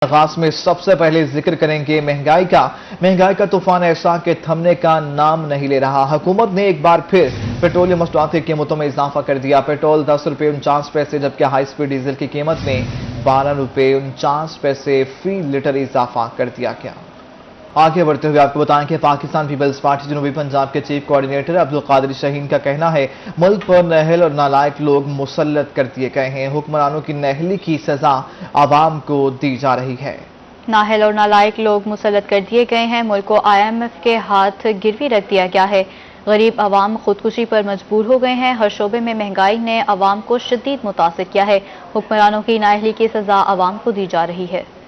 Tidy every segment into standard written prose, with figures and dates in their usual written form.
आगाज में सबसे पहले जिक्र करेंगे महंगाई का तूफान ऐसा कि थमने का नाम नहीं ले रहा। हुकूमत ने एक बार फिर पेट्रोलियम मसनूआत की कीमतों में इजाफा कर दिया। पेट्रोल 10 रुपये 49 पैसे जबकि हाई स्पीड डीजल की कीमत में 12 रुपये 49 पैसे फी लीटर इजाफा कर दिया गया। आगे बढ़ते हुए आपको बताएं कि पाकिस्तान पीपल्स पार्टी जनूबी पंजाब के चीफ कोऑर्डिनेटर अब्दुल कादिर शाहीन का कहना है मुल्क पर नाअहल और नालायक लोग मुसल्लत कर दिए गए हैं। हुक्मरानों की नाअहली की सजा आवाम को दी जा रही है। नाअहल और नालायक लोग मुसल्लत कर दिए गए हैं। मुल्क को IMF के हाथ गिरवी रख दिया गया है। गरीब अवाम खुदकुशी पर मजबूर हो गए हैं। हर शोबे में महंगाई ने अवाम को शदीद मुतासिर किया है। हुक्मरानों की नाअहली की सजा अवाम को दी जा रही है।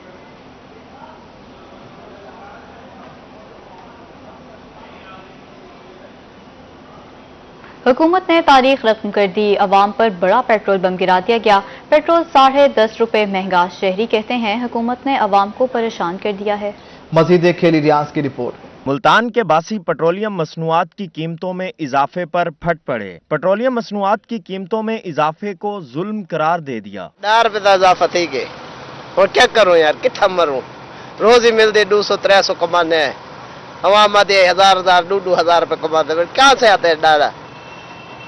हुकूमत ने तारीख रकम कर दी। अवाम पर बड़ा पेट्रोल बम गिरा दिया गया। पेट्रोल 10.5 रुपए महंगा। शहरी कहते हैं हुकूमत ने अवाम को परेशान कर दिया है। मजीद खेली रियाज की रिपोर्ट। मुल्तान के बासी पेट्रोलियम मसनूआत की कीमतों में इजाफे पर फट पड़े। पेट्रोलियम मसनूआत की कीमतों में इजाफे को जुल्म करार दे दिया। 10 रुपए का इजाफा थी गए और क्या करूं यार, कितना मरूं। रोज ही मिलते 200-300 कमाने हैं। अवाम आते 1000 2-2000 रुपए कमाते, कहाँ से आते हैं डाला।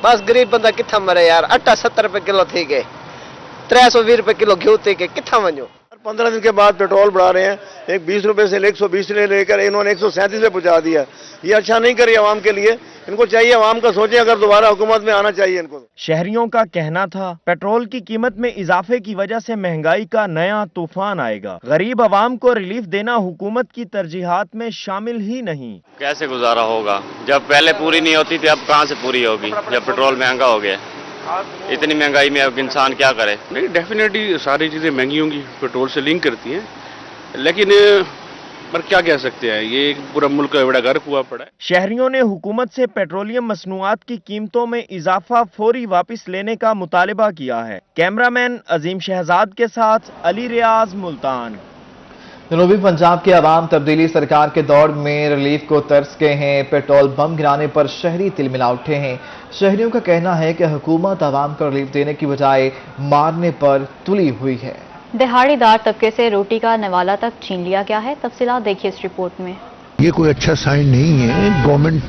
बस गरीब बंदा कितना मरे यार। आटा 70 रुपए किलो थी गए, 320 रुपए किलो घी थी गए, कितना वनो। 15 दिन के बाद पेट्रोल बढ़ा रहे हैं। एक 20 रुपए से 120 लेकर इन्होंने 137 पे पहुंचा दिया। ये अच्छा नहीं करी आवाम के लिए। इनको चाहिए आवाम का सोचें, अगर दोबारा हुकूमत में आना चाहिए इनको। शहरियों का कहना था पेट्रोल की कीमत में इजाफे की वजह से महंगाई का नया तूफान आएगा। गरीब आवाम को रिलीफ देना हुकूमत की तरजीहात में शामिल ही नहीं। कैसे गुजारा होगा जब पहले पूरी नहीं होती थी, अब कहां से पूरी होगी जब पेट्रोल महंगा हो गया। इतनी महंगाई में अब इंसान क्या करे। नहीं, डेफिनेटली सारी चीज़ें महंगी होंगी, पेट्रोल से लिंक करती हैं, लेकिन पर क्या कह सकते हैं, ये एक पूरा मुल्क का बड़ा गर्क हुआ पड़ा है। शहरियों ने हुकूमत से पेट्रोलियम मसनूआत की कीमतों में इजाफा फौरी वापस लेने का मुतालिबा किया है। कैमरामैन अजीम शहजाद के साथ अली रियाज, मुल्तान। जनूबी पंजाब के अवाम तब्दीली सरकार के दौर में रिलीफ को तरस गए हैं। पेट्रोल बम गिराने पर शहरी तिलमिला उठे हैं। शहरियों का कहना है कि हुकूमत अवाम को रिलीफ देने की बजाय मारने पर तुली हुई है। दिहाड़ीदार तबके से रोटी का नवाला तक छीन लिया गया है। तफसीलात देखिए इस रिपोर्ट में। ये कोई अच्छा साइन नहीं है। गवर्नमेंट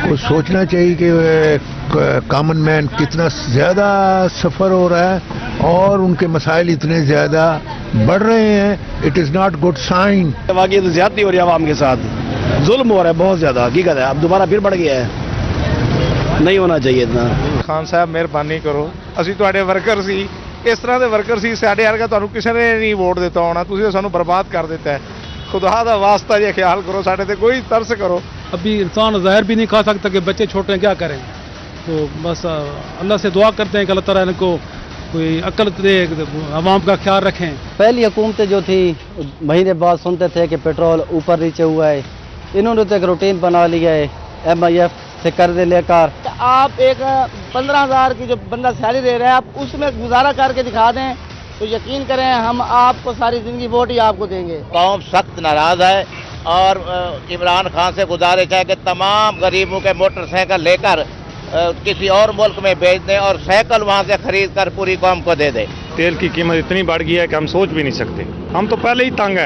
को सोचना चाहिए कि कॉमन मैन कितना ज्यादा सफर हो रहा है और उनके मसाइल इतने ज्यादा बढ़ रहे हैं। It is not good sign. वाकई तो ज्यादती हो रही है आवाम के साथ, जुल्म हो रहा है बहुत ज्यादा। हकीकत है, अब दोबारा फिर बढ़ गया है, नहीं होना चाहिए इतना। खान साहब मेहरबानी करो, ਅਸੀਂ ਤੁਹਾਡੇ ਵਰਕਰ ਸੀ, ਇਸ ਤਰ੍ਹਾਂ ਦੇ ਵਰਕਰ ਸੀ ਸਾਡੇ ਵਰਗਾ ਤੁਹਾਨੂੰ ਕਿਸੇ ਨੇ ਨਹੀਂ ਵੋਟ ਦਿੱਤਾ ਹੋਣਾ, ਤੁਸੀਂ ਤਾਂ ਸਾਨੂੰ ਬਰਬਾਦ ਕਰ ਦਿੱਤਾ ਹੈ। खुदा का वास्ता ये ख्याल करो, साढ़े ते कोई तरस करो। अभी इंसान जहर भी नहीं खा सकता कि बच्चे छोटे हैं, क्या करें। तो बस अल्लाह से दुआ करते हैं कि अल्लाह ताला इनको कोई अक्ल दे, आवाम का ख्याल रखें। पहली हुकूमतें जो थी महीने बाद सुनते थे कि पेट्रोल ऊपर नीचे हुआ है। इन्होंने तो एक रूटीन बना लिया है MIF से कर्जे लेकर। आप एक 15,000 की जो बंदा सैलरी दे रहा है, आप उसमें गुजारा करके दिखा दें तो यकीन करें हम आपको सारी जिंदगी वोट ही आपको देंगे। कौम सख्त नाराज है और इमरान खान से गुजारिश है कि तमाम गरीबों के मोटरसाइकिल लेकर किसी और मुल्क में भेज दें और साइकिल वहां से खरीद कर पूरी कौम को दे दें। तेल की कीमत इतनी बढ़ गई है कि हम सोच भी नहीं सकते। हम तो पहले ही तंग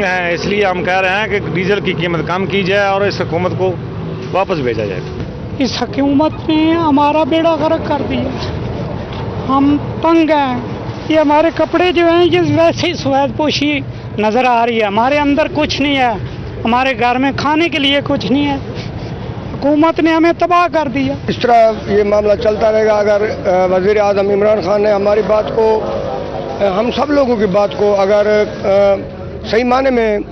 हैं, इसलिए हम कह रहे हैं कि डीजल की कीमत कम की जाए और इस हुकूमत को वापस भेजा जाए। इस हुकूमत ने हमारा बेड़ा गर्क कर दिया, हम तंग हैं। ये हमारे कपड़े जो हैं ये वैसे ही सफेद पोशी नज़र आ रही है, हमारे अंदर कुछ नहीं है, हमारे घर में खाने के लिए कुछ नहीं है। हुकूमत ने हमें तबाह कर दिया। इस तरह ये मामला चलता रहेगा अगर वज़ीर आज़म इमरान खान ने हमारी बात को, हम सब लोगों की बात को अगर सही माने में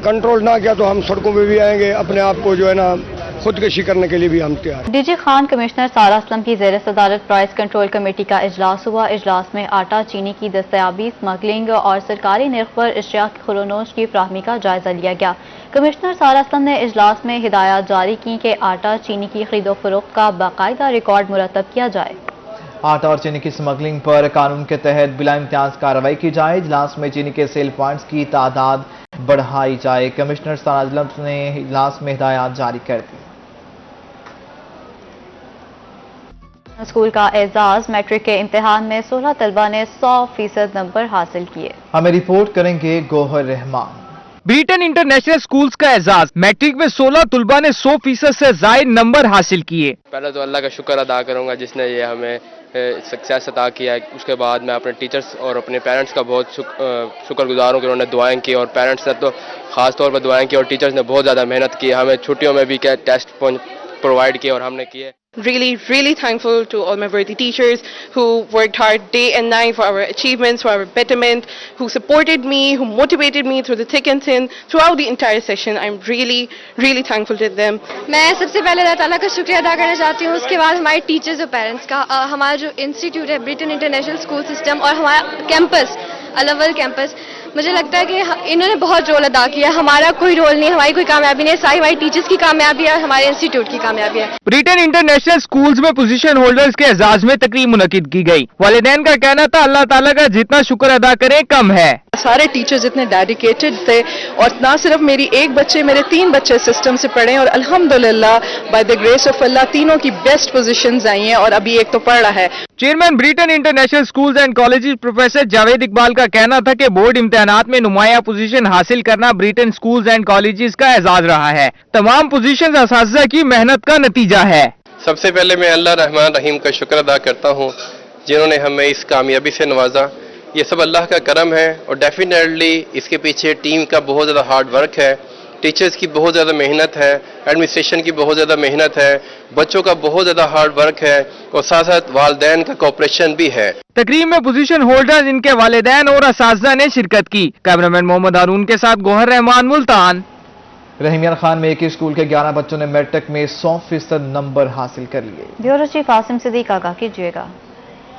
कंट्रोल ना किया तो हम सड़कों पे भी आएंगे। अपने आप को जो है ना खुदकशी करने के लिए भी हम तैयार। डीजी खान कमिश्नर सारा असलम की ज़ेर सदारत प्राइस कंट्रोल कमेटी का इजलास हुआ। इजलास में आटा चीनी की दस्तयाबी, स्मगलिंग और सरकारी निर्ख पर अशिया की खुलोनोश की फ्राहमी का जायजा लिया गया। कमिश्नर सारा असलम ने इजलास में हिदायत जारी की कि आटा चीनी की खरीदो फरोख्त का बाकायदा रिकॉर्ड मुरतब किया जाए। आटा और चीनी की स्मगलिंग पर कानून के तहत बिला इम्तियाज कार्रवाई की जाए। इजलास में चीनी के सेल पॉइंट्स की तादाद बढ़ाई जाए। कमिश्नर सारा असलम ने इजलास में हिदायत जारी कर दी। स्कूल का एजाज मैट्रिक के इम्तिहान में 16 तलबा ने 100% नंबर हासिल किए। हमें रिपोर्ट करेंगे Gohar Rahman. Britain international schools का एजाज, मैट्रिक में 16 तलबा ने 100% से जायद नंबर हासिल किए। पहले तो अल्लाह का शुक्र अदा करूंगा जिसने ये हमें सक्सेस अता किया है। उसके बाद मैं अपने टीचर्स और अपने पेरेंट्स का बहुत शुक्रगुजार हूँ कि उन्होंने दुआएं की, और पेरेंट्स ने तो खास तौर पर दुआएं की, और टीचर्स ने बहुत ज़्यादा मेहनत की। हमें छुट्टियों में भी क्या टेस्ट प्रोवाइड किए और हमने किए। Really thankful to all my worthy teachers who worked hard day and night for our achievements, for our betterment, who supported me, who motivated me through the thick and thin throughout the entire session. I'm really thankful to them. मैं सबसे पहले अल्लाह ताला का शुक्रिया अदा करना चाहती हूँ, उसके बाद हमारे टीचर्स और पेरेंट्स का। हमारा जो इंस्टीट्यूट है ब्रिटेन इंटरनेशनल स्कूल सिस्टम और हमारा कैंपस अलअव्वल कैंपस, मुझे लगता है कि इन्होंने बहुत रोल अदा किया। हमारा कोई रोल नहीं, हमारी कोई कामयाबी नहीं, सारी हमारी टीचर्स की कामयाबी है, हमारे इंस्टीट्यूट की कामयाबी है। ब्रिटेन इंटरनेशनल स्कूल्स में पोजीशन होल्डर्स के एजाज में तकरीब मुनक्किद की गई। वालिदैन का कहना था अल्लाह ताला का जितना शुक्र अदा करें कम है। सारे टीचर्स इतने डेडिकेटेड थे, और ना सिर्फ मेरी एक बच्चे, मेरे 3 बच्चे सिस्टम से पढ़े, और अल्हम्दुलिल्लाह बाय द ग्रेस ऑफ अल्लाह तीनों की बेस्ट पोजीशंस आई हैं, और अभी एक तो पढ़ रहा है। Chairman Britain international schools and colleges professor Javed Iqbal का कहना था कि बोर्ड इम्तिहानात में नुमाया पोजीशन हासिल करना ब्रिटेन स्कूल्स एंड कॉलेजेस का एजाज रहा है। तमाम पोजीशन असातिज़ा की मेहनत का नतीजा है। सबसे पहले मैं अल्लाह रहमान रहीम का शुक्र अदा करता हूँ जिन्होंने हमें इस कामयाबी से नवाजा। ये सब अल्लाह का करम है, और डेफिनेटली इसके पीछे टीम का बहुत ज़्यादा हार्ड वर्क है, टीचर्स की बहुत ज़्यादा मेहनत है, एडमिनिस्ट्रेशन की बहुत ज़्यादा मेहनत है, बच्चों का बहुत ज़्यादा हार्ड वर्क है, और साथ साथ वालिदैन का कोऑपरेशन भी है। तकरीब में पोजीशन होल्डर्स, इनके वालिदैन और असातिज़ा ने शिरकत की। कैमरामैन मोहम्मद हारून के साथ गोहर रहमान, मुल्तान। रहीमिया खान में एक ही स्कूल के 11 बच्चों ने मैट्रिक में 100% नंबर हासिल कर लिए। ब्यूरो चीफ आसिम सिद्दीक आगाह कीजिएगा।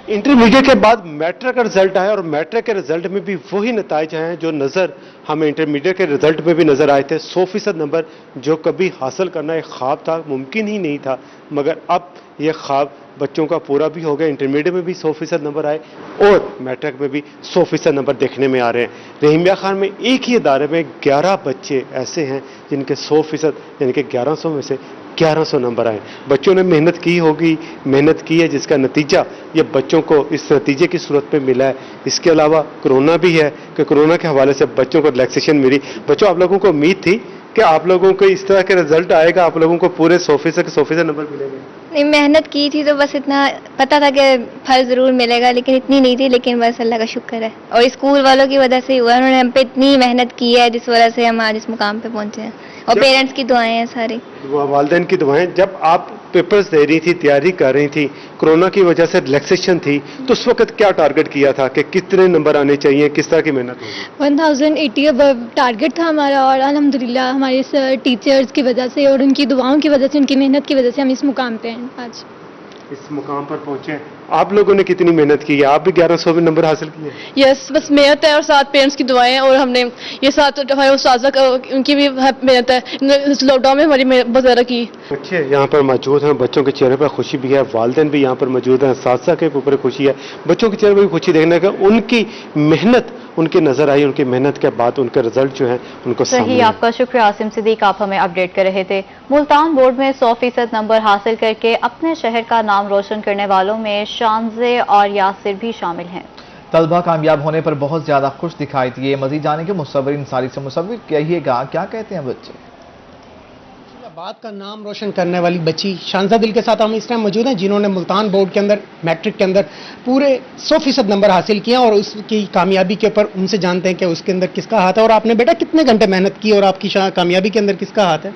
इंटरमीडिएट के बाद मैट्रिक का रिजल्ट आया, और मैट्रिक के रिजल्ट में भी वही नतीज हैं जो नज़र हमें इंटरमीडिएट के रिजल्ट में भी नज़र आए थे। 100% नंबर जो कभी हासिल करना एक ख्वाब था, मुमकिन ही नहीं था, मगर अब ये ख्वाब बच्चों का पूरा भी हो गया। इंटरमीडिएट में भी 100% नंबर आए, और मैट्रिक में भी 100% नंबर देखने में आ रहे हैं। रहीमिया खान में एक ही इदारे में 11 बच्चे ऐसे हैं जिनके 100% यानी कि 1100 में से 1100 नंबर आए। बच्चों ने मेहनत की होगी, मेहनत की है, जिसका नतीजा ये बच्चों को इस नतीजे की सूरत में मिला है। इसके अलावा कोरोना भी है कि कोरोना के हवाले से बच्चों को रिलैक्सेशन मिली। बच्चों, आप लोगों को उम्मीद थी कि आप लोगों को इस तरह के रिजल्ट आएगा, आप लोगों को पूरे 100% नंबर मिलेंगे? नहीं, मेहनत की थी तो बस इतना पता था कि फल जरूर मिलेगा, लेकिन इतनी नहीं थी। लेकिन बस अल्लाह का शुक्र है, और स्कूल वालों की वजह से हुआ। उन्होंने हम पे इतनी मेहनत की है जिस वजह से हम आज इस मुकाम पे पहुंचे हैं, और पेरेंट्स की दुआएं हैं सारी, वालिदैन की दुआएं। जब आप पेपर्स दे रही थी, तैयारी कर रही थी, कोरोना की वजह से रिलैक्सेशन थी, तो उस वक्त क्या टारगेट किया था कि कितने नंबर आने चाहिए, किस तरह की मेहनत होगी? 1080 अब टारगेट था हमारा, और अल्हम्दुलिल्लाह हमारे टीचर्स की वजह से और उनकी दुआओं की वजह से, उनकी मेहनत की वजह से हम इस मुकाम पे हैं, आज इस मुकाम पर पहुंचे। आप लोगों ने कितनी मेहनत की है? आप भी 1100 में नंबर हासिल किए? यस, बस मेहनत है और साथ पेरेंट्स की दुआएं, और हमने ये साथ हमारे उस्ताद उनकी भी मेहनत है। इस लॉकडाउन में हमारी बहुत ज़्यादा की। बच्चे यहाँ पर मौजूद हैं, बच्चों के चेहरे पर खुशी भी है, वालिदैन भी यहाँ पर मौजूद हैं, साथ के ऊपर खुशी है। बच्चों के चेहरे पर भी खुशी देखने का, उनकी मेहनत उनकी नजर आई, उनकी मेहनत के बाद उनके रिजल्ट जो है उनको सही। आपका शुक्रिया आसिम सिद्दीक, आप हमें अपडेट कर रहे थे। मुल्तान बोर्ड में 100% नंबर हासिल करके अपने शहर का नाम रोशन करने वालों में शानजे और यासिर भी शामिल हैं। तलबा कामयाब होने पर बहुत ज्यादा खुश दिखाई दिए। मजीद जाने के मुसव्विर इंसारी से मुसव्विर कहिएगा, क्या कहते हैं बच्चे? बात का नाम रोशन करने वाली बच्ची शानजा दिल के साथ हम इस टाइम मौजूद हैं, जिन्होंने मुल्तान बोर्ड के अंदर मैट्रिक के अंदर पूरे 100% नंबर हासिल किए, और उसकी कामयाबी के ऊपर उनसे जानते हैं कि उसके अंदर किसका हाथ है। और आपने बेटा कितने घंटे मेहनत की, और आपकी कामयाबी के अंदर किसका हाथ है?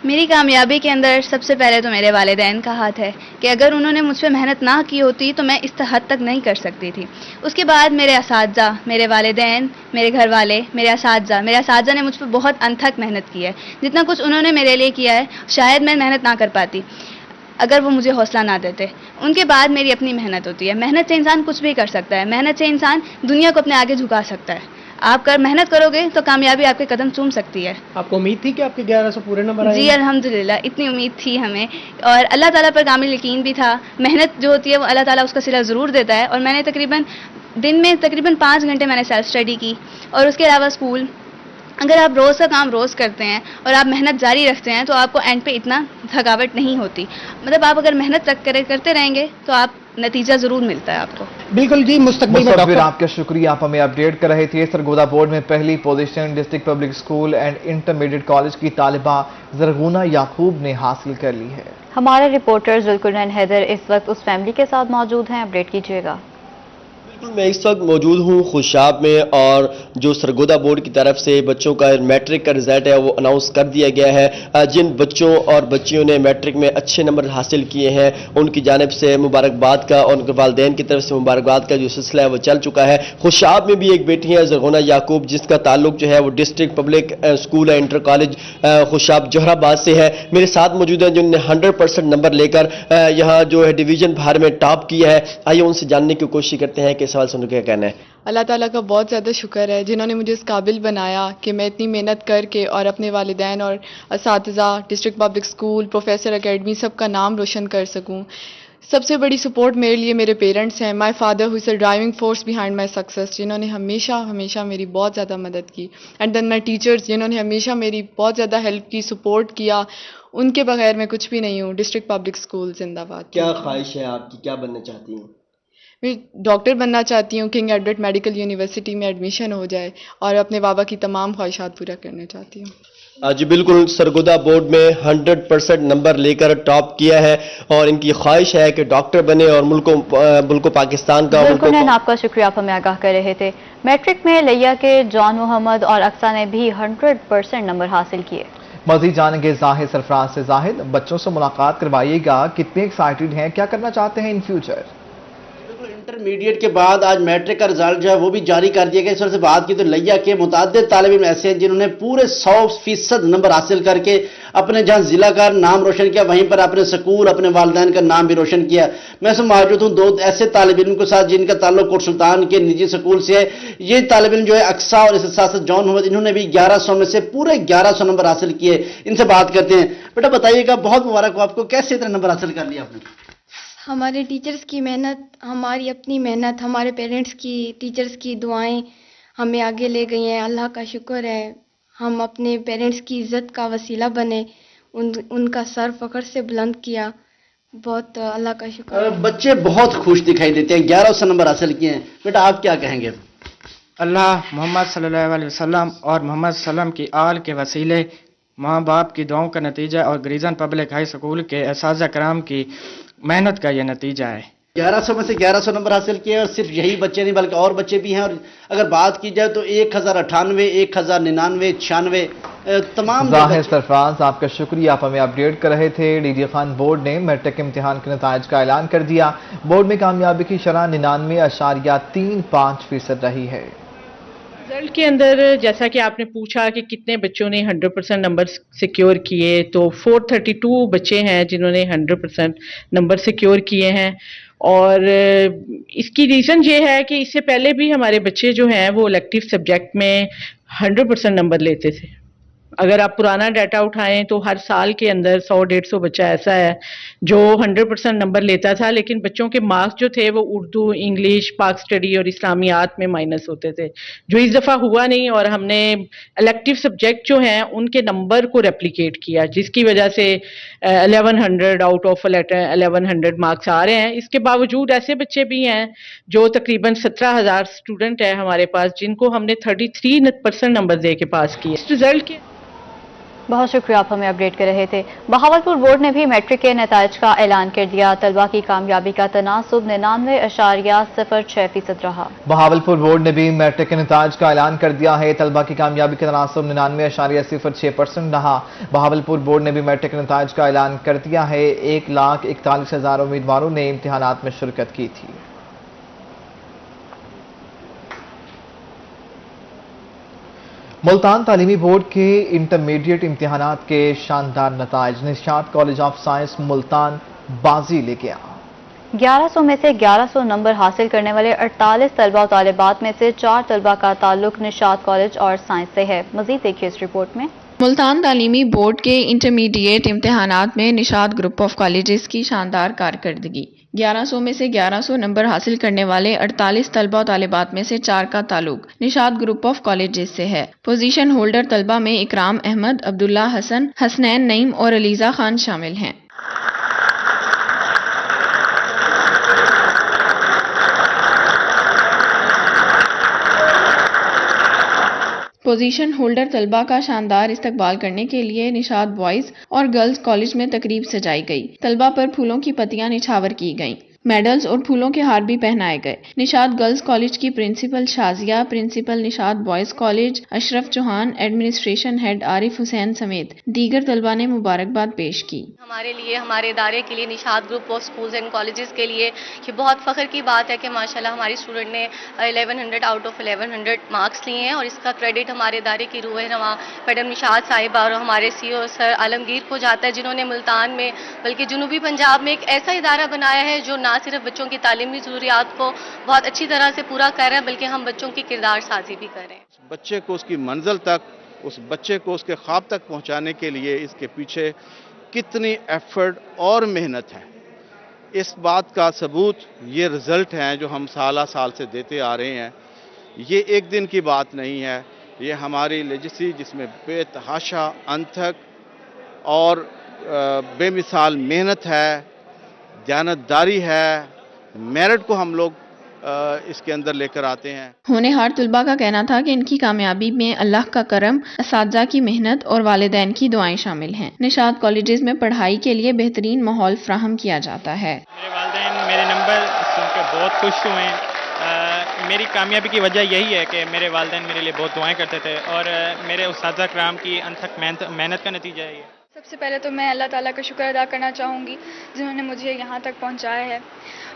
मेरी कामयाबी के अंदर सबसे पहले तो मेरे वालिदैन का हाथ है कि अगर उन्होंने मुझ पर मेहनत ना की होती तो मैं इस हद तक नहीं कर सकती थी। उसके बाद मेरे असातिज़ा, मेरे वालिदैन, मेरे घर वाले, मेरे असातिज़ा ने मुझ पर बहुत अनथक मेहनत की है। जितना कुछ उन्होंने मेरे लिए किया है शायद मैं मेहनत ना कर पाती अगर वो मुझे हौसला ना देते। उनके बाद मेरी अपनी मेहनत होती है। मेहनत से इंसान कुछ भी कर सकता है, मेहनत से इंसान दुनिया को अपने आगे झुका सकता है। आप मेहनत करोगे तो कामयाबी आपके कदम चूम सकती है। आपको उम्मीद थी कि आपके 1100 पूरे नंबर आएंगे? जी अल्हम्दुलिल्लाह, इतनी उम्मीद थी हमें, और अल्लाह ताला पर कामिल यकीन भी था। मेहनत जो होती है वो अल्लाह ताला उसका सिला ज़रूर देता है, और मैंने दिन में तकरीबन 5 घंटे मैंने सेल्फ स्टडी की, और उसके अलावा स्कूल اگر آپ روز کا کام روز کرتے ہیں اور آپ محنت جاری رکھتے ہیں تو آپ کو اینڈ پہ اتنا تھکاوٹ نہیں ہوتی. مطلب آپ اگر محنت کرتے رہیں گے تو آپ نتیجہ ضرور ملتا ہے آپ کو. بالکل جی. مستقبل میں مصور آپ کا شکریہ، آپ ہمیں اپڈیٹ کر رہے تھے. سرگودا بورڈ میں پہلی position district public school and intermediate college کی طالبہ زرغونہ یعقوب نے حاصل کر لی ہے. ہمارے رپورٹر ذوالقرنین حیدر اس وقت اس فیملی کے ساتھ موجود ہیں، اپڈیٹ کیجیے گا. میں اس وقت موجود ہوں خوشاب میں، اور جو سرگودا بورڈ کی طرف سے بچوں کا میٹرک کا رزلٹ ہے وہ اناؤنس کر دیا گیا ہے. جن بچوں اور بچیوں نے میٹرک میں اچھے نمبر حاصل کیے ہیں ان کی جانب سے مبارکباد کا اور ان کے والدین کی طرف سے مبارکباد کا جو سلسلہ ہے وہ چل چکا ہے. خوشاب میں بھی ایک بیٹی ہے زرغونہ یعقوب، جس کا تعلق جو ہے وہ ڈسٹرکٹ پبلک اسکول ہے انٹر کالج خوشاب جوہر آباد سے ہے. میرے ساتھ موجود ہیں جنہوں نے 100% نمبر لے کر یہاں جو ہے ڈویژن بھر میں ٹاپ کیا ہے. آئیے ان سے جاننے کی کوشش کرتے ہیں کہ سوال سن کے کیا کہنا ہے. اللہ تعالیٰ کا بہت زیادہ شکر ہے جنہوں نے مجھے اس قابل بنایا کہ میں اتنی محنت کر کے اور اپنے والدین اور اساتذہ، district public school, professor academy سب کا نام روشن کر سکوں. سب سے بڑی سپورٹ میرے لیے میرے پیرنٹس ہیں. My father who is a driving force behind my success, جنہوں نے ہمیشہ میری بہت زیادہ مدد کی. اینڈ دین مائی ٹیچرز جنہوں نے ہمیشہ میری بہت زیادہ ہیلپ کی، سپورٹ کیا. ان کے بغیر میں کچھ بھی نہیں ہوں. ڈسٹرکٹ پبلک اسکول زندہ باد. کیا خواہش ہے آپ کی، کیا بننا چاہتی ہیں؟ میں ڈاکٹر بننا چاہتی ہوں. کنگ ایڈورڈ میڈیکل یونیورسٹی میں ایڈمیشن ہو جائے اور اپنے بابا کی تمام خواہشات پورا کرنا چاہتی ہوں. جی بالکل، سرگودا بورڈ میں 100% نمبر لے کر ٹاپ کیا ہے اور ان کی خواہش ہے کہ ڈاکٹر بنے اور ملک پاکستان کا. بالکل، آپ کا شکریہ، آپ ہمیں آگاہ کر رہے تھے. میٹرک میں لیا کے جان محمد اور اقصا نے بھی 100% نمبر حاصل کیے. مزید جانیں گے زاہد سرفراز سے. زاہد، بچوں سے ملاقات کروائیے گا، کتنے ایکسائٹڈ ہیں، کیا کرنا چاہتے ہیں ان فیوچر؟ انٹرمیڈیٹ کے بعد آج میٹرک کا رزلٹ جو ہے وہ بھی جاری کر دیا گیا. اس طرح سے بات کی تو لیا کے متعدد طالب علم ایسے ہیں جنہوں نے پورے 100% نمبر حاصل کر کے اپنے جہاں ضلع کا نام روشن کیا، وہیں پر اپنے سکول، اپنے والدین کا نام بھی روشن کیا. میں سے موجود ہوں دو ایسے طالب علم کے ساتھ جن کا تعلق کوٹ سلطان کے نجی سکول سے ہے. یہ طالب علم جو ہے اقصا اور اس کے ساتھ جان محمد، انہوں نے بھی 1100 میں سے پورے 1100 نمبر حاصل کیے. ان سے بات کرتے ہیں. بیٹا بتائیے گا، بہت مبارک ہو آپ کو، کیسے اتنے نمبر حاصل کر لیا آپ نے؟ ہمارے ٹیچرز کی محنت، ہماری اپنی محنت، ہمارے پیرنٹس کی، ٹیچرز کی دعائیں ہمیں آگے لے گئی ہیں. اللہ کا شکر ہے ہم اپنے پیرنٹس کی عزت کا وسیلہ بنے، ان کا سر فخر سے بلند کیا. بہت اللہ کا شکر ہے. بچے بہت خوش دکھائی دیتے ہیں، 1100 نمبر حاصل کیے ہیں. بیٹا آپ کیا کہیں گے؟ اللہ محمد صلی اللہ علیہ وسلم اور محمد صلی اللہ علیہ وسلم کی آل کے وسیلے، ماں باپ کی دعاؤں کا نتیجہ اور گریزن پبلک ہائی اسکول کے اساتذہ کرام کی محنت کا یہ نتیجہ ہے. 1100 میں سے 1100 نمبر حاصل کیے، اور صرف یہی بچے نہیں بلکہ اور بچے بھی ہیں. اور اگر بات کی جائے تو 1098، 1099، 96 تمام. زاہد سرفراز آپ کا شکریہ، آپ ہمیں اپڈیٹ کر رہے تھے. ڈی ڈی خان بورڈ نے میٹرک امتحان کے نتائج کا اعلان کر دیا. بورڈ میں کامیابی کی شرح 99.35% رہی ہے. رزلٹ کے اندر جیسا کہ آپ نے پوچھا کہ کتنے بچوں نے 100% نمبر سیکیور کیے، تو 432 بچے ہیں جنہوں نے 100% نمبر سیکیور کیے ہیں. اور اس کی ریزن یہ ہے کہ اس سے پہلے بھی ہمارے بچے جو ہیں وہ الیکٹیو سبجیکٹ میں 100% نمبر لیتے تھے. اگر آپ پرانا ڈیٹا اٹھائیں تو ہر سال کے اندر 100-150 بچہ ایسا ہے جو 100% نمبر لیتا تھا، لیکن بچوں کے مارکس جو تھے وہ اردو، انگلش، پاک اسٹڈی اور اسلامیات میں مائنس ہوتے تھے، جو اس دفعہ ہوا نہیں. اور ہم نے الیکٹیو سبجیکٹ جو ہیں ان کے نمبر کو ریپلیکیٹ کیا، جس کی وجہ سے 1100 آؤٹ آف 1100 مارکس آ رہے ہیں. اس کے باوجود ایسے بچے بھی ہیں جو تقریباً 17,000 اسٹوڈنٹ ہیں ہمارے پاس، جن کو ہم نے 33% نمبر دے کے پاس کیے. اس رزلٹ کے بہت شکریہ، آپ ہمیں اپڈیٹ کر رہے تھے. بہاولپور بورڈ نے بھی میٹرک کے نتائج کا اعلان کر دیا. طلبہ کی کامیابی کا تناسب 99.06% رہا. بہاولپور بورڈ نے بھی میٹرک کے نتائج کا اعلان کر دیا ہے. طلبہ کی کامیابی کا تناسب 99.06% رہا. بہاولپور بورڈ نے بھی میٹرک کے نتائج کا اعلان کر دیا ہے. 1,41,000 امیدواروں نے امتحانات میں شرکت کی تھی. ملتان تعلیمی بورڈ کے انٹرمیڈیٹ امتحانات کے شاندار نتائج. نشاط کالج آف سائنس ملتان بازی لے گیا. 1100 میں سے 1100 نمبر حاصل کرنے والے 48 طلبہ و طالبات میں سے 4 طلبہ کا تعلق نشاط کالج اور سائنس سے ہے. مزید دیکھیے اس رپورٹ میں. ملتان تعلیمی بورڈ کے انٹرمیڈیٹ امتحانات میں نشاط گروپ آف کالجز کی شاندار کارکردگی. 1100 میں سے 1100 نمبر حاصل کرنے والے 48 طلبہ و طالبات میں سے 4 کا تعلق نشاط گروپ آف کالجز سے ہے۔ پوزیشن ہولڈر طلبہ میں اکرام احمد، عبداللہ حسن، حسنین نعیم اور علیزہ خان شامل ہیں۔ پوزیشن ہولڈر طلبہ کا شاندار استقبال کرنے کے لیے نشاط بوائز اور گرلز کالج میں تقریب سجائی گئی۔ طلبہ پر پھولوں کی پتیاں نچھاور کی گئیں۔ میڈلز اور پھولوں کے ہار بھی پہنائے گئے۔ نشاط گرلز کالج کی پرنسپل شازیہ، پرنسپل نشاط بوائز کالج اشرف چوہان، ایڈمنسٹریشن ہیڈ عارف حسین سمیت دیگر طلبہ نے مبارکباد پیش کی۔ ہمارے لیے، ہمارے ادارے کے لیے، Nishat group of schools and colleges کے لیے یہ بہت فخر کی بات ہے کہ ماشاءاللہ ہماری اسٹوڈنٹ نے 1100 آؤٹ آف 1100 مارکس لیے ہیں، اور اس کا کریڈٹ ہمارے ادارے کی روح رواں میڈم نشاط صاحبہ اور ہمارے سی او سر عالمگیر کو جاتا ہے، جنہوں نے ملتان میں بلکہ جنوبی پنجاب میں ایک ایسا ادارہ بنایا ہے جو نہ صرف بچوں کی تعلیمی ضروریات کو بہت اچھی طرح سے پورا کر رہا ہے بلکہ ہم بچوں کی کردار سازی بھی کر رہے ہیں۔ بچے کو اس کی منزل تک، اس بچے کو اس کے خواب تک پہنچانے کے لیے اس کے پیچھے کتنی ایفرٹ اور محنت ہے، اس بات کا ثبوت یہ رزلٹ ہیں جو ہم سالہ سال سے دیتے آ رہے ہیں۔ یہ ایک دن کی بات نہیں ہے، یہ ہماری لیجیسی جس میں بے تحاشا انتھک اور بے مثال محنت ہے، دیانتداری ہے، میرٹ کو ہم لوگ اس کے اندر لے کر آتے ہیں۔ ہونہار طلبہ کا کہنا تھا کہ ان کی کامیابی میں اللہ کا کرم، اساتذہ کی محنت اور والدین کی دعائیں شامل ہیں۔ نشاط کالجز میں پڑھائی کے لیے بہترین ماحول فراہم کیا جاتا ہے۔ میرے والدین میرے نمبر سن کے بہت خوش ہوئے ہیں۔ میری کامیابی کی وجہ یہی ہے کہ میرے والدین میرے لیے بہت دعائیں کرتے تھے اور میرے اساتذہ کرام کی انتھک محنت کا نتیجہ ہے یہ۔ سب سے پہلے تو میں اللہ تعالیٰ کا شکر ادا کرنا چاہوں گی جنہوں نے مجھے یہاں تک پہنچایا ہے۔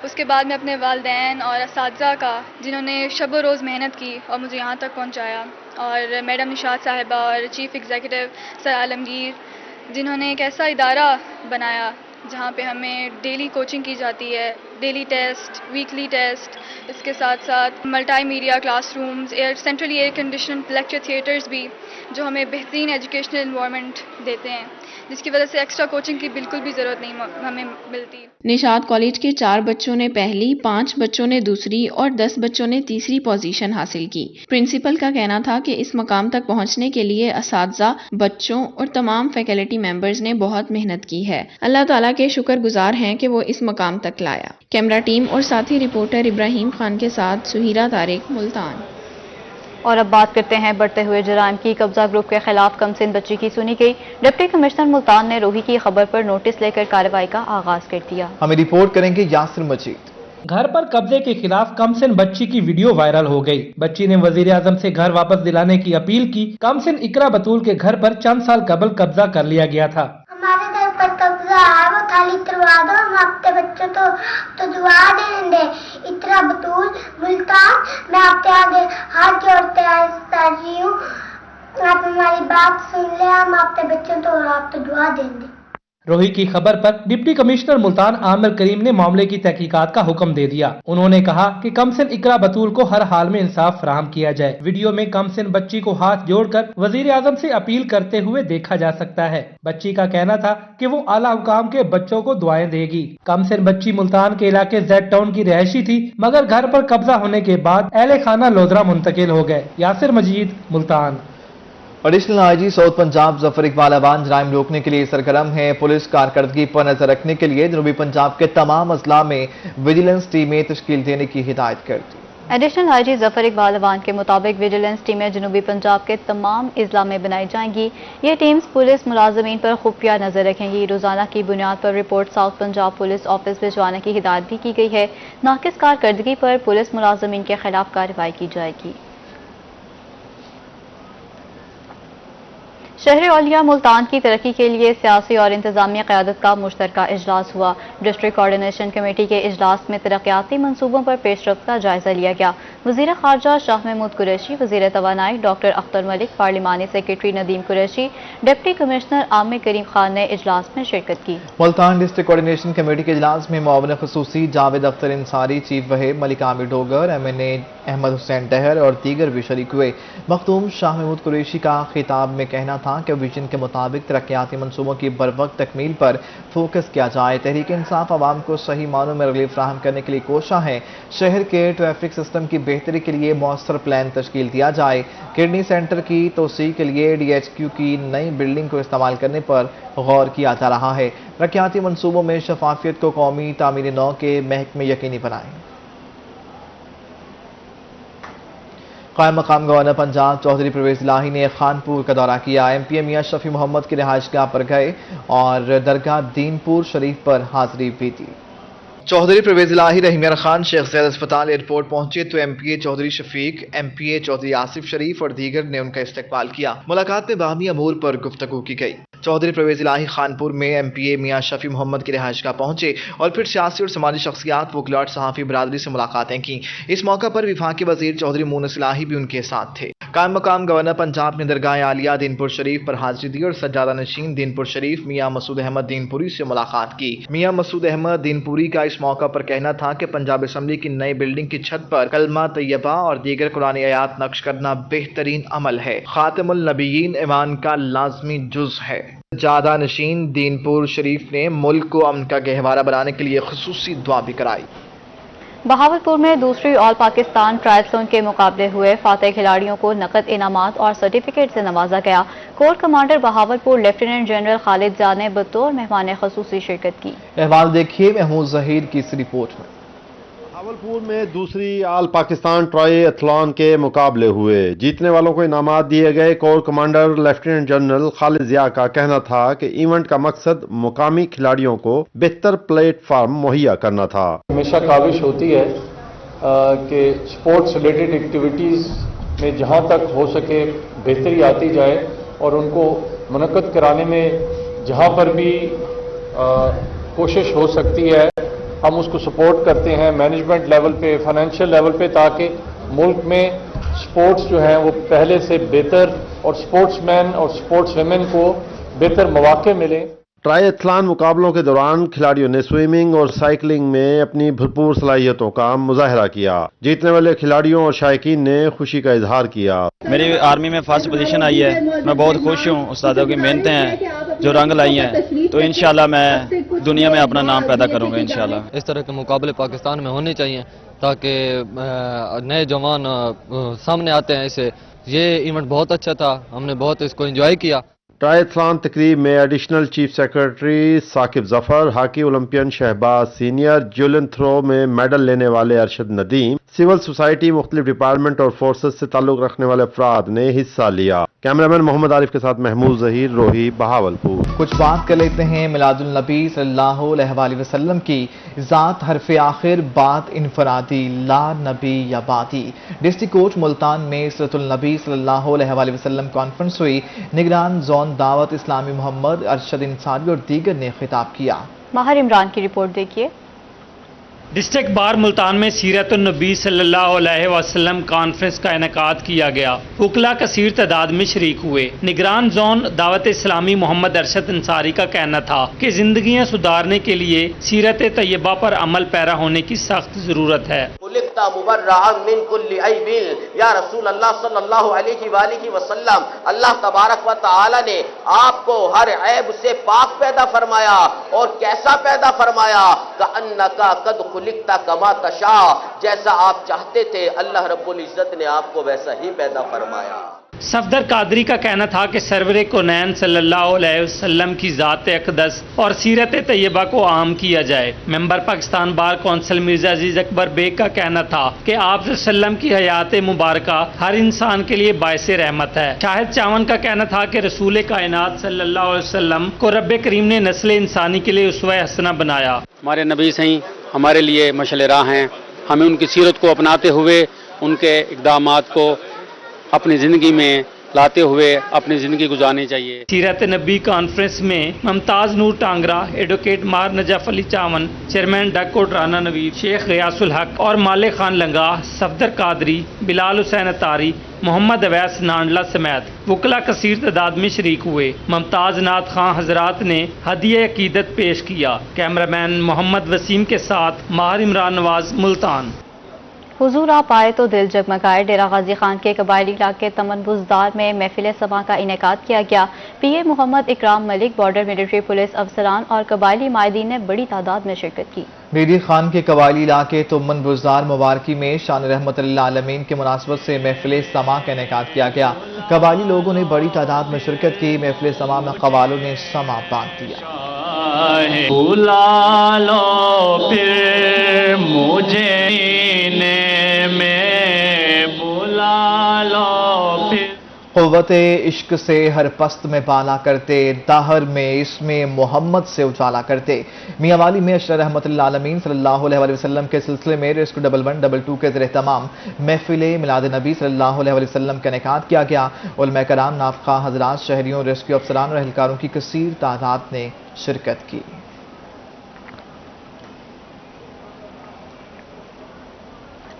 اس کے بعد میں اپنے والدین اور اساتذہ کا جنہوں نے شب و روز محنت کی اور مجھے یہاں تک پہنچایا، اور میڈم نشاط صاحبہ اور چیف ایگزیکٹو سر عالمگیر جنہوں نے ایک ایسا ادارہ بنایا جہاں پہ ہمیں ڈیلی کوچنگ کی جاتی ہے، ڈیلی ٹیسٹ، ویکلی ٹیسٹ، اس کے ساتھ ساتھ multi media class rooms, centrally year conditioned lecture theatres بھی جو ہمیں بہترین ایجوکیشنل انوائرمنٹ دیتے ہیں، جس کی وجہ سے ایکسٹرا کوچنگ کی بالکل بھی ضرورت نہیں ہمیں ملتی۔ نشاط کالج کے 4 بچوں نے پہلی، 5 بچوں نے دوسری اور 10 بچوں نے تیسری پوزیشن حاصل کی۔ پرنسپل کا کہنا تھا کہ اس مقام تک پہنچنے کے لیے اساتذہ، بچوں اور تمام فیکلٹی ممبرز نے بہت محنت کی ہے۔ اللہ تعالیٰ کے شکر گزار ہیں کہ وہ اس مقام تک لایا۔ کیمرہ ٹیم اور ساتھی رپورٹر ابراہیم خان کے ساتھ سہیرہ طارق، ملتان۔ اور اب بات کرتے ہیں بڑھتے ہوئے جرائم کی۔ قبضہ گروپ کے خلاف کمسن بچی کی سنی گئی۔ ڈپٹی کمشنر ملتان نے روہی کی خبر پر نوٹس لے کر کارروائی کا آغاز کر دیا۔ ہمیں رپورٹ کریں گے یاسر مجید۔ گھر پر قبضے کے خلاف کمسن بچی کی ویڈیو وائرل ہو گئی۔ بچی نے وزیر اعظم سے گھر واپس دلانے کی اپیل کی۔ کمسن اقرا بطول کے گھر پر چند سال قبل قبضہ کر لیا گیا تھا۔ ہمارے گھر پر قبضہ ہے، وہ تھالی تروا دو، ہم اپنے بچوں تو دعا دیں گے۔ اقرا بطول، ملتان، میں آپ کے آگے ہاتھ جوڑتے کر رہی ہوں، آپ ہماری بات سن لیں، ہم اپنے بچوں تو آپ تو دعا دیں گے۔ روہی کی خبر پر ڈپٹی کمشنر ملتان عامر کریم نے معاملے کی تحقیقات کا حکم دے دیا۔ انہوں نے کہا کہ کمسن اقرا بطول کو ہر حال میں انصاف فراہم کیا جائے۔ ویڈیو میں کمسن بچی کو ہاتھ جوڑ کر وزیر اعظم سے اپیل کرتے ہوئے دیکھا جا سکتا ہے۔ بچی کا کہنا تھا کہ وہ اعلیٰ حکام کے بچوں کو دعائیں دے گی۔ کمسن بچی ملتان کے علاقے زیڈ ٹاؤن کی رہائشی تھی، مگر گھر پر قبضہ ہونے کے بعد اہل خانہ لودھرا منتقل ہو گئے۔ Yasir Majeed, Multan. Additional I G south Punjab Zafar Iqbal Awan جرائم روکنے کے لیے سرگرم ہیں۔ پولیس کارکردگی پر نظر رکھنے کے لیے جنوبی پنجاب کے تمام اضلاع میں ویجیلنس ٹیمیں تشکیل دینے کی ہدایت کر دی۔ ایڈیشنل آئی جی ظفر اقبال عوان کے مطابق ویجیلنس ٹیمیں جنوبی پنجاب کے تمام اضلاع میں بنائی جائیں گی۔ یہ ٹیمز پولیس ملازمین پر خفیہ نظر رکھیں گی۔ روزانہ کی بنیاد پر report south Punjab police office بھجوانے کی ہدایت بھی کی گئی ہے۔ ناقص کارکردگی پر پولیس ملازمین کے خلاف کارروائی کی جائے گی۔ شہر اولیاء ملتان کی ترقی کے لیے سیاسی اور انتظامی قیادت کا مشترکہ اجلاس ہوا۔ ڈسٹرکٹ کوارڈینیشن کمیٹی کے اجلاس میں ترقیاتی منصوبوں پر پیش رفت کا جائزہ لیا گیا۔ वज़ीर ख़ारजा शाह महमूद कुरैशी, वज़ीर तवानाई डॉक्टर अख्तर मलिक, पार्लिमानी secretary Nadeem Qureshi, deputy commissioner Amir Karim Khan ने इजलास में शिरकत की। मुल्तान डिस्ट्रिक्ट कोऑर्डिनेशन कमेटी के इजलास में मुआविन खसूसी जावेद अख्तर इंसारी, चीफ वहीब मलिक आमिर डोगर, MNA अहमद हुसैन टहर और दीगर भी शरीक हुए। मखदूम शाह महमूद कुरैशी का खिताब में कहना था कि विजन के मुताबिक तरक्याती मनसूबों की बरवक्त तकमील पर फोकस किया जाए। तहरीक इंसाफ आवाम को सही मानों में रिलीफ फराहम करने के लिए कोशा है। शहर के ट्रैफिक सिस्टम की बेहतरी के लिए मौसर प्लान तश्कील दिया जाए। किडनी सेंटर की तोसी के लिए DHQ की नई बिल्डिंग को इस्तेमाल करने पर गौर किया जा रहा है। तरक्याती मनसूबों में शफाफियत को कौमी तामीर नौ के महकमे यकीनी बनाएं। कायम मकाम गवर्नर पंजाब चौधरी परवेज इलाही ने खानपुर का दौरा किया। MPA मियां शफी मोहम्मद की रिहाइशगाह पर गए और दरगाह दीनपुर शरीफ पर हाजिरी भी दी। चौधरी परवेज इलाही रहीमिया खान शेख ज़ैद अस्पताल एयरपोर्ट पहुंचे तो MPA चौधरी शफीक, MPA चौधरी आसिफ शरीफ और दीगर ने उनका इस्तकबाल किया। मुलाकात में बाहमी अमूर पर गुफ्तगू की गई। चौधरी परवेज इलाही खानपुर में MPA मियां शफी मोहम्मद की रिहाइशगाह पहुंचे और फिर सियासी और समाजी शख्सियात, वकलात, सहाफ़ी बरादरी से मुलाकातें की। इस मौका पर विफाकी वजीर चौधरी मूनस इलाही भी उनके साथ थे। कायम मकाम गवर्नर पंजाब ने दरगाह आलिया दीनपुर शरीफ पर हाजिरी दी और सज्जादा नशीन दीनपुर शरीफ मियां मसूद अहमद दीनपुरी से मुलाकात की। मियां मसूद अहमद दीनपुरी का इस मौका पर कहना था कि पंजाब असेंबली की नई बिल्डिंग की छत पर कलमा तैयबा और दीगर कुरानी आयात नक्श करना बेहतरीन अमल है। खातिमुल नबीयीन ईमान का लाजमी जुज है। सज्जादा नशीन दीनपुर शरीफ ने मुल्क को अमन का गहवारा बनाने के लिए खुसूसी दुआ भी कराई। बहावलपुर में दूसरी ऑल पाकिस्तान ट्रायथलॉन के मुकाबले हुए फातेह खिलाड़ियों को नकद इनामात और सर्टिफिकेट से नवाजा गया। Core commander Bahawalpur lieutenant general Khalid जा ने बतौर मेहमान खसूसी शिरकत की। अहवाल देखिए महमूद जहीर की इस रिपोर्ट में। बहावलपुर में दूसरी ऑल पाकिस्तान ट्रायथलॉन के मुकाबले हुए। जीतने वालों को इनामात दिए गए। Corps commander lieutenant general Khalid Zia का कहना था कि इवेंट का मकसद मुकामी खिलाड़ियों को बेहतर प्लेटफार्म मुहैया करना था। हमेशा काविश होती है कि स्पोर्ट्स रिलेटेड एक्टिविटीज़ में जहां तक हो सके बेहतरी आती जाए और उनको मुनक्कद कराने में जहां पर भी कोशिश हो सकती है हम उसको सपोर्ट करते हैं मैनेजमेंट लेवल पे, फाइनेंशियल लेवल पे, ताकि मुल्क में स्पोर्ट्स जो है वो पहले से बेहतर और स्पोर्ट्समैन और स्पोर्ट्स वुमेन को बेहतर मौके मिले। ट्रायथलॉन मुकाबलों के दौरान खिलाड़ियों ने स्विमिंग और साइकिलिंग में अपनी भरपूर सलाहियतों का मुजाहरा किया। जीतने वाले खिलाड़ियों और शायकीन ने खुशी का इजहार किया। मेरी आर्मी में फर्स्ट पोजीशन आई है, मैं बहुत खुश हूँ। उस्तादों की मेहनतें हैं जो रंग लाई हैं, तो इंशाल्लाह मैं दुनिया में अपना नाम पैदा करूँगा इंशाल्लाह। इस तरह के मुकाबले पाकिस्तान में होने चाहिए ताकि नए जवान सामने आते हैं। इसे ये इवेंट बहुत अच्छा था, हमने बहुत इसको एंजॉय किया। ट्रायथलॉन तकरीब में additional chief secretary Saqib Zafar, hockey olympian Shahbaz senior, javelin throw में मेडल लेने वाले अरशद नदीम, सिविल सोसाइटी, मुख्तलिफ डिपार्टमेंट और फोर्सेस से ताल्लुक रखने वाले अफराद ने हिस्सा लिया। कैमरामैन मोहम्मद आरिफ के साथ महमूद जहीर, रोही, बहावलपुर। कुछ बात कर लेते हैं मिलादुल नबी सल्लल्लाहु अलैहि वसल्लम की। ज़ात हरफ आखिर, बात इनफरादी, ला नबी या बाती। डिस्ट्रिक्ट कोर्ट मुल्तान में सिरतुल नबी सल्लल्लाहु अलैहि वसल्लम कॉन्फ्रेंस हुई। निगरान जोन दावत इस्लामी मोहम्मद अरशद इंसारी और दीगर ने खिताब किया। माहिर इमरान की रिपोर्ट देखिए। डिस्ट्रिक्ट बार मुल्तान में सीरतुन नबी सल्लल्लाहु अलैहि वसल्लम कॉन्फ्रेंस का इनेकाद किया गया। उकला कसीर तादाद में शरीक हुए। निगरान जोन दावत इस्लामी मोहम्मद अरशद अंसारी का कहना था कि जिंदगियां सुधारने के लिए सीरत तैयबा पर अमल पैरा होने की सख्त जरूरत है। या रसूल अल्लाह सल्लल्लाहु अलैहि वसल्लम, अल्लाह तबारक व तआला ने आपको हर ऐब से पाक पैदा फरमाया। और कैसा पैदा फरमाया? कअन्नका कद खुलिकता कमा तशा, जैसा आप चाहते थे अल्लाह रब्बुल इज्जत ने आपको वैसा ही पैदा फरमाया। सफदर कादरी का कहना था कि सरवरे कोनैन सल्लल्लाहु अलैहि वसल्लम की ज़ात अक़दस और सीरत तैयबा को आम किया जाए। Member Pakistan bar council Mirza Aziz Akbar Baig का कहना था कि आप सल्लम की हयात मुबारका हर इंसान के लिए बायसे रहमत है। शाहिद चावन का कहना था कि रसूल कायनात सल्लल्लाहु अलैहि वसल्लम को रब्बे करीम ने नस्ल इंसानी के लिए उसवा हसना बनाया। हमारे नबी सही हमारे लिए मशअल राह हैं। हमें उनकी सीरत को अपनाते हुए उनके इक़दामात को अपनी ज़िंदगी में लाते हुए अपनी ज़िंदगी गुजारनी चाहिए। सीरत नबी कॉन्फ्रेंस में मुमताज़ नूर टांगरा, एडवोकेट मार नजफ अली चावन, चेयरमैन डकोट राना नवीद, शेख गयासुल हक और मालिक खान लंगाह, सफदर कादरी, बिलाल हुसैन अतारी, मोहम्मद अवैस नांडला समेत वकला कसीर तादाद में शरीक हुए। मुमताज़ नात खां हजरात ने हदिया अकीदत पेश किया। कैमरामैन मोहम्मद वसीम के साथ माहिर इमरान नवाज, मुल्तान। हुजूर आप आए तो दिल जगमगाए। डेरा गाजी खान के कबायली इलाके तमन बुजदार में महफिल समा का इनेकाद किया गया। पीए मोहम्मद इकराम मलिक, बॉर्डर मिलिट्री पुलिस अफसरान और कबायली माहिदीन ने बड़ी तादाद में शिरकत की। मेरी खान के कबायली इलाके तुमन बुजदार मुबारकी में शान रहमत लिल आलमीन की मुनासबत से महफिल समा का इनेकाद किया गया। कबायली लोगों ने बड़ी तादाद में शिरकत की। महफिल समा में कवालों ने समा बांध दिया। बुला लो फिर मुझे बुला लो फिर। क़ुव्वत इश्क से हर पस्त में बाला करते, दाहर में इसमें मोहम्मद से उजाला करते। मियां वाली में अशरफ रहमतुल्लाह आलमीन सल्लल्लाहु अलैहि वसल्लम के सिलसिले में रेस्क्यू 1122 के ज़रिए तमाम महफिल मिलाद नबी सल्लल्लाहु अलैहि वसल्लम का इनेकाद किया गया। उलमा कराम, नाफ़ख़ा हज़रात, शहरियों, रेस्क्यू अफसरान और एहलकारों की कसीर तादाद ने शिरकत की।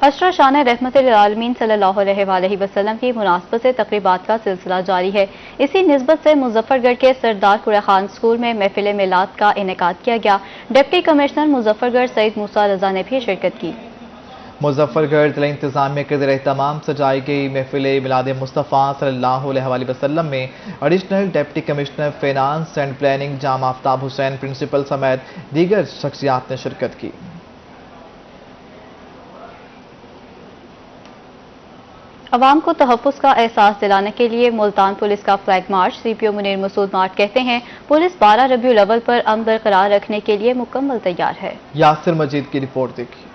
अशरा शान रहमतुल आलमीन सल्लल्लाहु अलैहि वसल्लम की मुनासबत से तकरीबात का सिलसिला जारी है। इसी निस्बत से मुजफ्फरगढ़ के सरदार कुरे खान स्कूल में महफिल मिलाद का इनेकाद किया गया। डिप्टी कमिश्नर मुजफ्फरगढ़ सईद मूसा रजा ने भी शिरकत की। मुजफ्फरगढ़ जिला इंतजामिया के ज़रिए तमाम सजाई गई महफिल मिलाद मुस्तफ़ा सल्लल्लाहु अलैहि वसल्लम में additional deputy commissioner finance and planning Jam Aftab Hussain, principal समेत दीगर शख्सियात ने शिरकत की। अवाम को तहफ़्फ़ुज़ का एहसास दिलाने के लिए मुल्तान पुलिस का flag march. CPO Munir Masood मार्ट कहते हैं, पुलिस 12 रबीउल अव्वल पर अमन बरकरार रखने के लिए मुकम्मल तैयार है। यासिर मजीद की रिपोर्ट देखिए।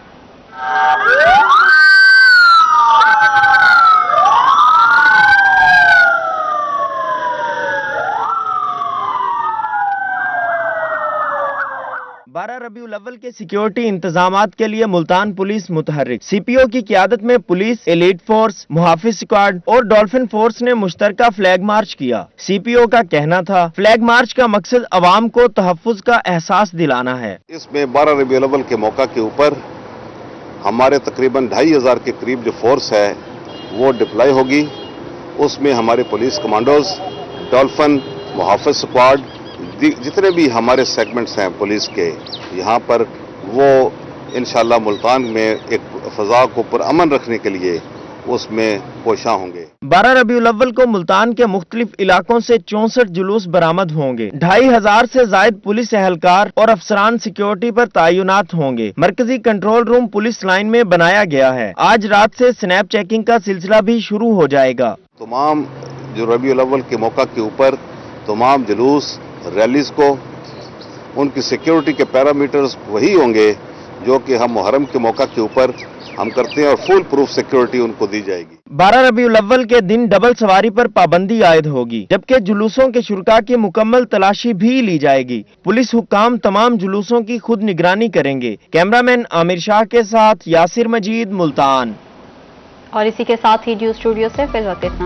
12 रबीउल अव्वल के सिक्योरिटी इंतजामात के लिए मुल्तान पुलिस मुतहर्रिक। सीपीओ की क़ियादत में पुलिस, एलीट फोर्स, मुहाफिज स्क्वाड और डॉल्फिन फोर्स ने मुश्तरका फ्लैग मार्च किया। सीपीओ का कहना था, फ्लैग मार्च का मकसद अवाम को तहफ़्फ़ुज़ का एहसास दिलाना है। इसमें 12 रबीउल अव्वल के मौका के ऊपर हमारे तकरीबन 2500 के करीब जो फोर्स है वो डिप्लॉय होगी। उसमें हमारे पुलिस कमांडोज, डॉल्फिन, मुहाफिज स्क्वाड, जितने भी हमारे सेगमेंट्स हैं पुलिस के, यहाँ पर वो इंशाल्लाह मुल्तान में एक फ़ज़ा को पुरअमन रखने के लिए उसमें कोशा होंगे। 12 रबीउल अव्वल को मुल्तान के मुख्तलिफ इलाकों से 64 जुलूस बरामद होंगे। 2500 से जायद पुलिस एहलकार और अफसरान सिक्योरिटी पर तैनात होंगे। मरकजी कंट्रोल रूम पुलिस लाइन में बनाया गया है। आज रात से स्नैप चेकिंग का सिलसिला भी शुरू हो जाएगा। तमाम जो रबीउल अव्वल के मौका के ऊपर तमाम जुलूस, रैलीज को उनकी सिक्योरिटी के पैरामीटर्स वही होंगे जो कि हम मुहर्रम के मौका के ऊपर हम करते हैं और फुल प्रूफ सिक्योरिटी उनको दी जाएगी। 12 रबीउल अव्वल के दिन डबल सवारी पर पाबंदी आयद होगी, जबकि जुलूसों के शुरका की मुकम्मल तलाशी भी ली जाएगी। पुलिस हुक्काम तमाम जुलूसों की खुद निगरानी करेंगे। कैमरामैन आमिर शाह के साथ यासिर मजीद, मुल्तान। और इसी के साथ ही न्यूज़ स्टूडियो से फिल वक्त इतना।